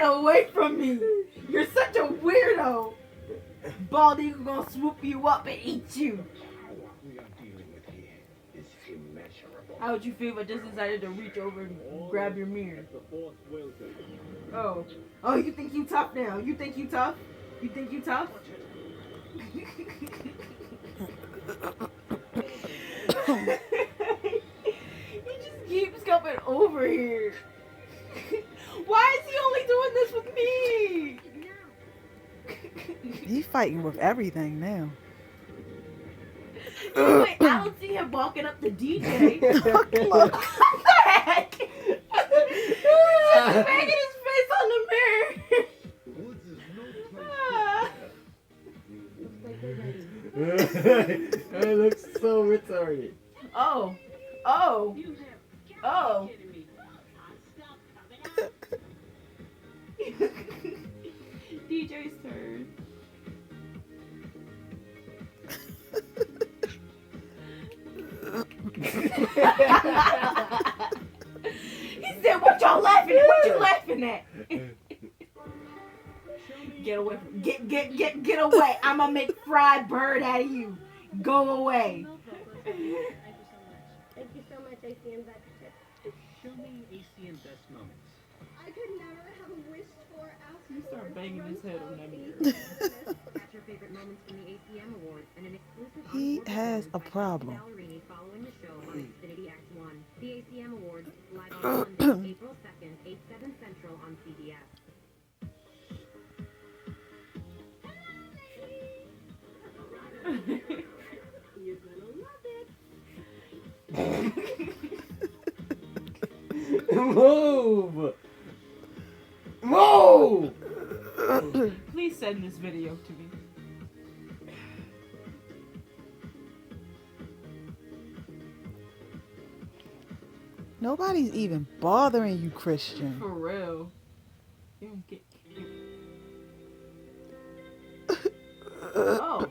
Get away from me! You're such a weirdo! Bald eagle gonna swoop you up and eat you. How would you feel if I just decided to reach over and grab your mirror? Oh. Oh, you think you tough now? You think you tough? You think you tough? He just keeps coming over here. Why is he only doing this with me? He's fighting with everything now. Wait, I don't see him walking up to DJ. Look. What the heck? He's just banging his face on the mirror. It looks so retarded. Oh. Oh. Oh. DJ's turn. He said, "What y'all laughing at? What you laughing at?" Get away from get away. I'ma make fried bird out of you. Go away. Thank you so much, ACM Best. Show me ACM Best moments. I could never have wished for after. You start banging his head on that mirror. Catch your favorite moments from the ACM Awards and an exclusive He encore has a performance by problem. Ballerini following the show on Xfinity X1. The ACM Awards live on Sunday, April 2nd, 8/7 Central on CBS. You're gonna love it. Move! Move! Please send this video to me. Nobody's even bothering you, Christian. For real. You don't get. Oh.